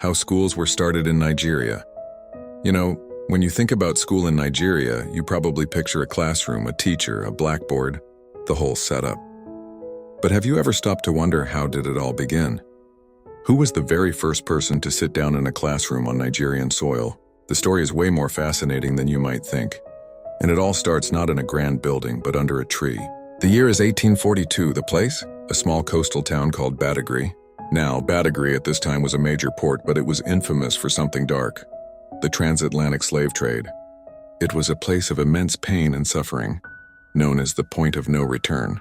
how schools were started in Nigeria. You know, when you think about school in Nigeria, you probably picture a classroom, a teacher, a blackboard, the whole setup. But have you ever stopped to wonder, how did it all begin? Who was the very first person to sit down in a classroom on Nigerian soil? The story is way more fascinating than you might think. And it all starts not in a grand building, but under a tree. The year is 1842. The place? A small coastal town called Badagry. Now, Badagry at this time was a major port, but it was infamous for something dark: the transatlantic slave trade. It was a place of immense pain and suffering, known as the point of no return.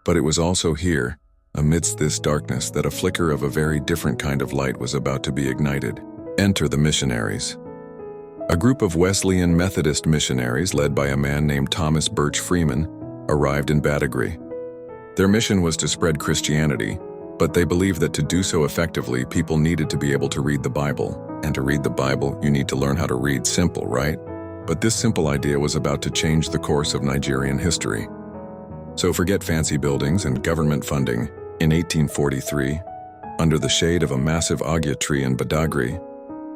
But it was also here, amidst this darkness, that a flicker of a very different kind of light was about to be ignited. Enter the missionaries. A group of Wesleyan Methodist missionaries, led by a man named Thomas Birch Freeman, arrived in Badagry. Their mission was to spread Christianity, but they believed that to do so effectively, people needed to be able to read the Bible. And to read the Bible, you need to learn how to read. Simple, right? But this simple idea was about to change the course of Nigerian history. So forget fancy buildings and government funding. In 1843, under the shade of a massive agya tree in Badagry,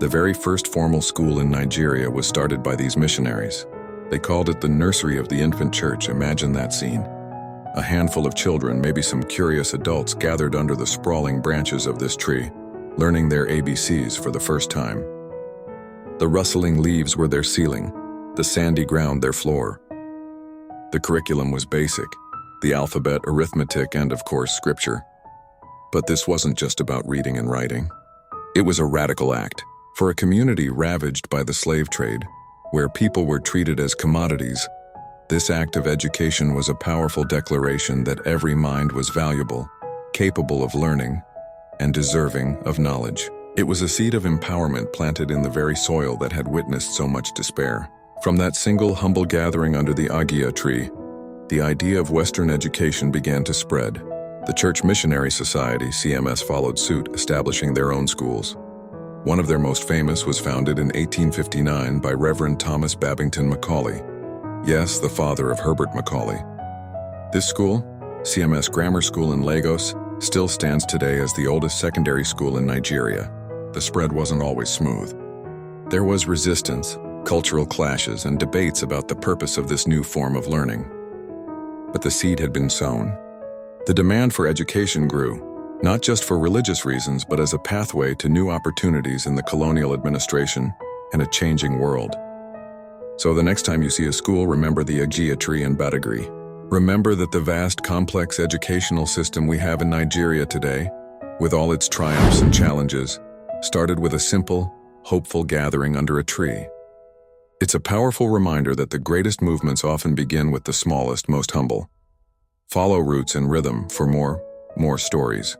the very first formal school in Nigeria was started by these missionaries. They called it the Nursery of the Infant Church. Imagine that scene. A handful of children, maybe some curious adults, gathered under the sprawling branches of this tree, learning their ABCs for the first time. The rustling leaves were their ceiling, the sandy ground their floor. The curriculum was basic: the alphabet, arithmetic, and of course, scripture. But this wasn't just about reading and writing. It was a radical act. For a community ravaged by the slave trade, where people were treated as commodities, this act of education was a powerful declaration that every mind was valuable, capable of learning, and deserving of knowledge. It was a seed of empowerment planted in the very soil that had witnessed so much despair. From that single humble gathering under the Agya tree, the idea of Western education began to spread. The Church Missionary Society, CMS, followed suit, establishing their own schools. One of their most famous was founded in 1859 by Reverend Thomas Babington Macaulay. Yes, the father of Herbert Macaulay. This school, CMS Grammar School in Lagos, still stands today as the oldest secondary school in Nigeria. The spread wasn't always smooth. There was resistance, cultural clashes, and debates about the purpose of this new form of learning. But the seed had been sown. The demand for education grew, not just for religious reasons, but as a pathway to new opportunities in the colonial administration and a changing world. So the next time you see a school, remember the Agya tree in Badagry. Remember that the vast, complex educational system we have in Nigeria today, with all its triumphs and challenges, started with a simple, hopeful gathering under a tree. It's a powerful reminder that the greatest movements often begin with the smallest, most humble. Follow Roots and Rhythm for more stories.